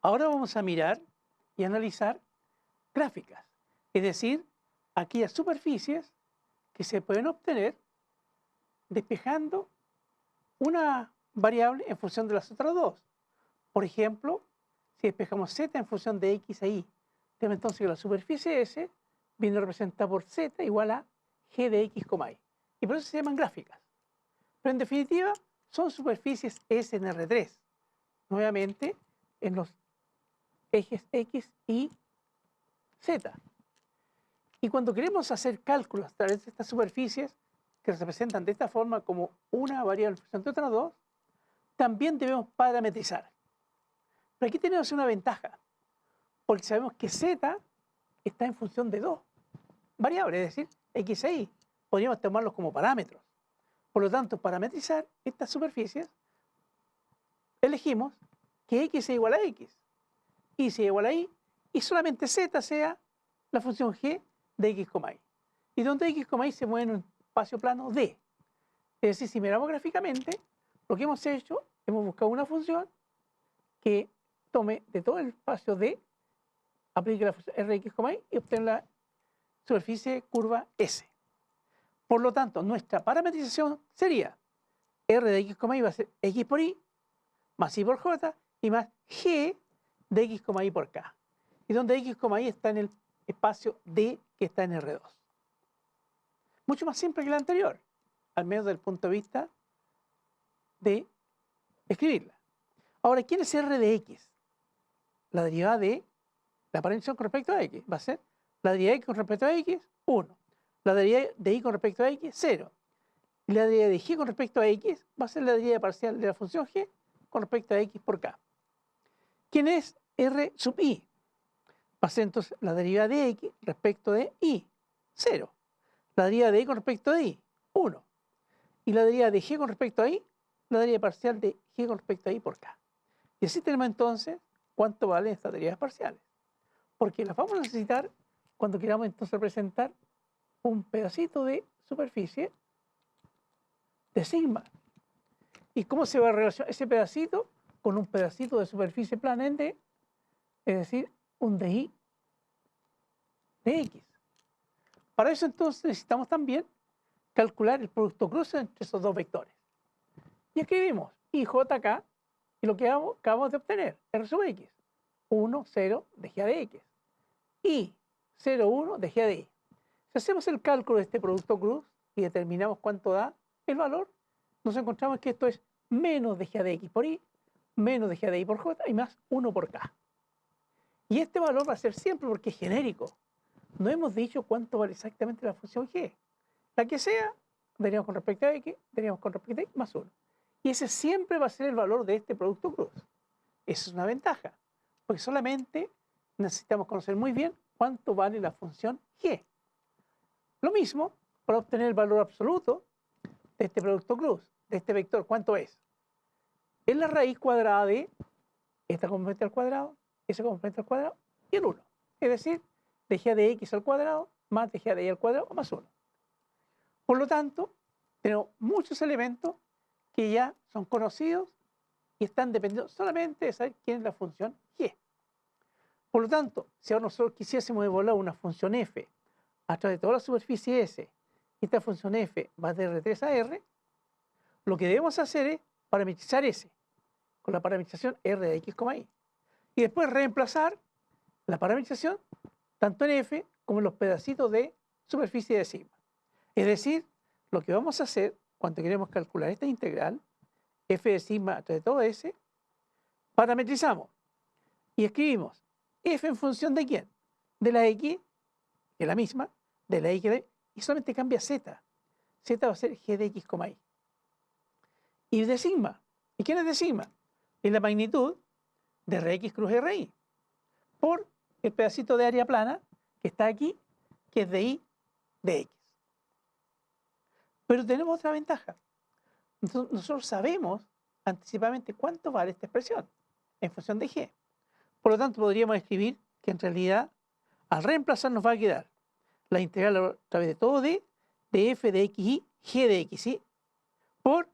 Ahora vamos a mirar y analizar gráficas, es decir, aquellas superficies que se pueden obtener despejando una variable en función de las otras dos. Por ejemplo, si despejamos z en función de x e y, tenemos entonces que la superficie S viene representada por z igual a g de x, y. Y por eso se llaman gráficas. Pero en definitiva, son superficies S en R3, nuevamente en los ejes X y Z. Y cuando queremos hacer cálculos a través de estas superficies, que se representan de esta forma como una variable en función de otras dos, también debemos parametrizar. Pero aquí tenemos una ventaja, porque sabemos que Z está en función de dos variables, es decir, X e Y. Podríamos tomarlos como parámetros. Por lo tanto, parametrizar estas superficies, elegimos que X sea igual a X, Y sea igual a Y, y solamente Z sea la función G de X, Y. Y donde X, Y se mueve en un espacio plano D. Es decir, si miramos gráficamente, lo que hemos hecho, hemos buscado una función que tome de todo el espacio D, aplique la función Rx, Y y obtenga la superficie curva S. Por lo tanto, nuestra parametrización sería R de X, Y va a ser X por Y, más Y por J, y más G de X, Y por K. Y donde X, Y está en el espacio D que está en R2. Mucho más simple que la anterior, al menos desde el punto de vista de escribirla. Ahora, ¿quién es R de X? La derivada de la parametrización con respecto a X va a ser la derivada de X con respecto a X, 1. La derivada de Y con respecto a X, 0. Y la derivada de G con respecto a X va a ser la derivada parcial de la función G con respecto a X por K. ¿Quién es R sub I? Va a ser entonces la derivada de X respecto de Y, 0. La derivada de Y con respecto a Y, 1. Y la derivada de G con respecto a Y, la derivada parcial de G con respecto a Y por K. Y así tenemos entonces cuánto valen estas derivas parciales. Porque las vamos a necesitar cuando queramos entonces representar un pedacito de superficie de sigma. ¿Y cómo se va a relacionar ese pedacito con un pedacito de superficie plana en D? Es decir, un DI de X. Para eso entonces necesitamos también calcular el producto cruce entre esos dos vectores. Y escribimos IJK y lo que acabamos de obtener, R sub X, 1, 0 de G de X, y 0, 1 de G de Y. Si hacemos el cálculo de este producto cruz y determinamos cuánto da el valor, nos encontramos que esto es menos de G de X por Y, menos de G de Y por J y más 1 por K. Y este valor va a ser siempre porque es genérico. No hemos dicho cuánto vale exactamente la función G. La que sea, daríamos con respecto a X, daríamos con respecto a Y más 1. Y ese siempre va a ser el valor de este producto cruz. Esa es una ventaja, porque solamente necesitamos conocer muy bien cuánto vale la función G. Lo mismo para obtener el valor absoluto de este producto cruz, de este vector, ¿cuánto es? Es la raíz cuadrada de esta componente al cuadrado, esa componente al cuadrado y el 1. Es decir, de G de X al cuadrado más de G de Y al cuadrado más 1. Por lo tanto, tenemos muchos elementos que ya son conocidos y están dependiendo solamente de saber quién es la función G. Por lo tanto, si ahora nosotros quisiésemos evaluar una función f a través de toda la superficie S, y esta función f va de R3 a R, lo que debemos hacer es parametrizar S con la parametrización R de X, Y. Y después reemplazar la parametrización tanto en f como en los pedacitos de superficie de sigma. Es decir, lo que vamos a hacer cuando queremos calcular esta integral, f de sigma a través de todo S, parametrizamos y escribimos f en función de quién, de la X, que es la misma, de la Y, y solamente cambia Z. Z va a ser G de X, Y. Y de sigma. ¿Y quién es de sigma? Es la magnitud de Rx cruz Ri por el pedacito de área plana que está aquí, que es de Y de X. Pero tenemos otra ventaja. Nosotros sabemos anticipadamente cuánto vale esta expresión en función de G. Por lo tanto, podríamos escribir que en realidad, al reemplazar, nos va a quedar la integral a través de todo D de f de xy, g de xy, por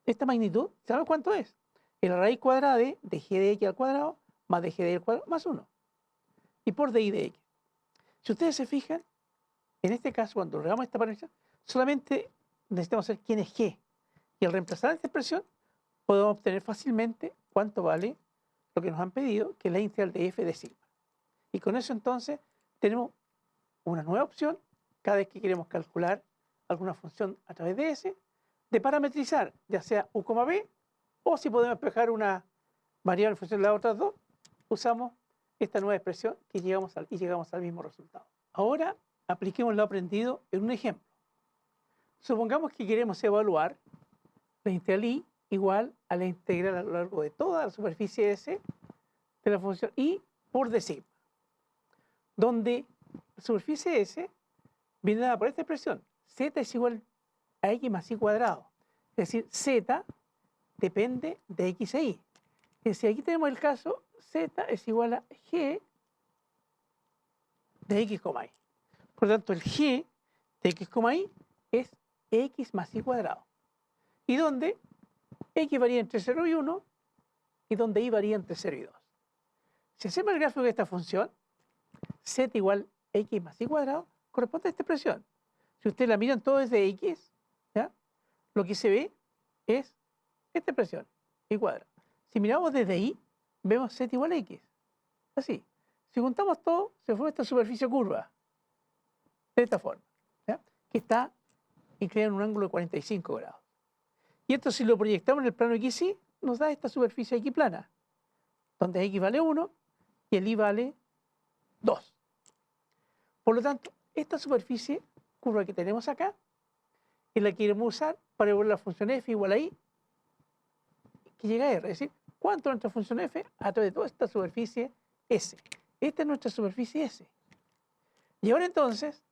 esta magnitud. ¿Sabes cuánto es? es la raíz cuadrada de g de x al cuadrado más de g de y al cuadrado más 1. Y por dy de x. Si ustedes se fijan, en este caso, cuando hagamos esta parametrización, solamente necesitamos saber quién es g. Y al reemplazar esta expresión, podemos obtener fácilmente cuánto vale lo que nos han pedido, que es la integral de f de sigma. Y con eso entonces tenemos una nueva opción cada vez que queremos calcular alguna función a través de S, de parametrizar ya sea u, b, o si podemos despejar una variable en función de las otras dos, usamos esta nueva expresión y llegamos al mismo resultado. Ahora apliquemos lo aprendido en un ejemplo. Supongamos que queremos evaluar la integral y igual a la integral a lo largo de toda la superficie S de la función y por d sigma, donde la superficie S viene dada por esta expresión. Z es igual a x más y cuadrado. Es decir, Z depende de x e y. Es decir, aquí tenemos el caso Z es igual a g de x, y. Por lo tanto, el g de x, y es x más y cuadrado. Y donde x varía entre 0 y 1 y donde y varía entre 0 y 2. Si hacemos el gráfico de esta función, z igual x más y cuadrado, corresponde a esta expresión. Si ustedes la miran todo desde x, ¿ya? Lo que se ve es esta expresión, y cuadrado. Si miramos desde y, vemos z igual a x. Así. Si juntamos todo, se forma esta superficie curva. De esta forma. ¿Ya? Que está inclinada en un ángulo de 45 grados. Y esto si lo proyectamos en el plano XY, nos da esta superficie aquí plana, donde x vale 1 y el y vale 2. Por lo tanto, esta superficie curva que tenemos acá es la que queremos usar para evaluar la función f igual a y que llega a r. Es decir, ¿cuánto es nuestra función f a través de toda esta superficie S? Esta es nuestra superficie S. Y ahora entonces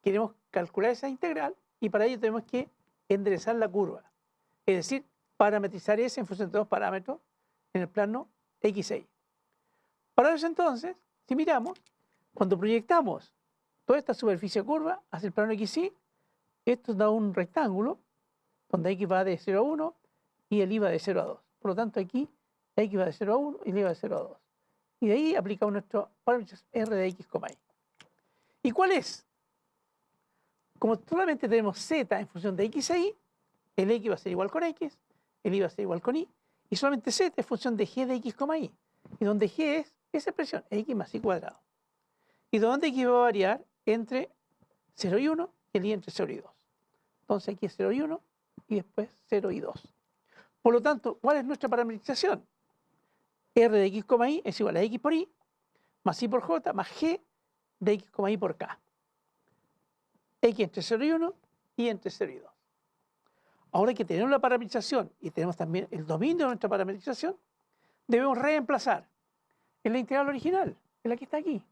queremos calcular esa integral y para ello tenemos que enderezar la curva. Es decir, parametrizar S en función de dos parámetros en el plano x e y. Para eso entonces, si miramos, cuando proyectamos toda esta superficie curva hacia el plano XY, esto da un rectángulo donde x va de 0 a 1 y el y va de 0 a 2. Por lo tanto, aquí x va de 0 a 1 y el y va de 0 a 2. Y de ahí aplicamos nuestro parámetro r de x, y. ¿Y cuál es? Como solamente tenemos z en función de x e y, el x va a ser igual con x, el y va a ser igual con y solamente z es función de g de x, y. Y donde g es esa expresión, x más y cuadrado. Y donde x va a variar entre 0 y 1 y el y entre 0 y 2. Entonces aquí es 0 y 1 y después 0 y 2. Por lo tanto, ¿cuál es nuestra parametrización? R de x, y es igual a x por y más y por j más g de x, y por k. X entre 0 y 1 y entre 0 y 2. Ahora que tenemos la parametrización y tenemos también el dominio de nuestra parametrización, debemos reemplazar en la integral original, en la que está aquí.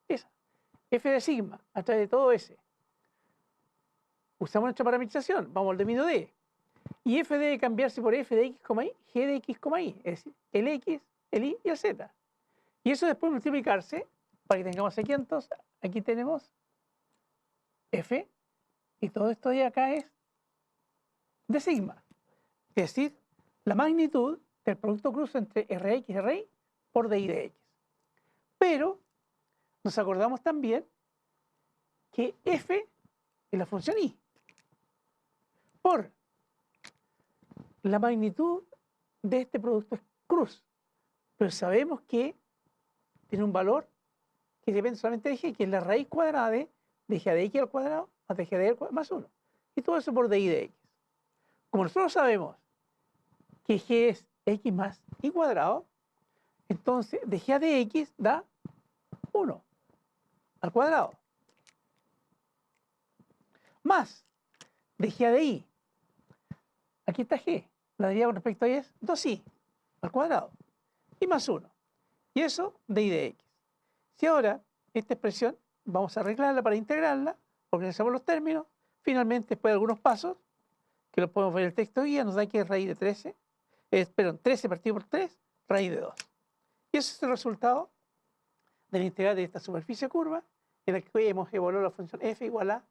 Esa. F de sigma a través de todo S. Usamos nuestra parametrización, vamos al dominio D. Y F debe cambiarse por F de x, y, G de x, y. Es decir, el X, el Y y el Z. Y eso después multiplicarse, para que tengamos aquí entonces, aquí tenemos F, y todo esto de acá es de sigma. Es decir, la magnitud del producto cruce entre Rx y Ry por dy de x. Pero nos acordamos también que f es la función y por la magnitud de este producto es cruz. Pero sabemos que tiene un valor que depende solamente de g, que es la raíz cuadrada de g de x al cuadrado más de g de y al cuadrado más 1. Y todo eso por dy de x. Como nosotros sabemos que g es x más y cuadrado, entonces de g de x da 1 al cuadrado. Más de g de y. Aquí está g. La derivada con respecto a y es 2i al cuadrado. Y más 1. Y eso de y de x. Si ahora esta expresión vamos a arreglarla para integrarla, organizamos los términos, finalmente después de algunos pasos, que los podemos ver en el texto guía, nos da que es raíz de 13, 13 partido por 3, raíz de 2. Y ese es el resultado de la integral de esta superficie curva, en la que hemos evaluado la función f igual a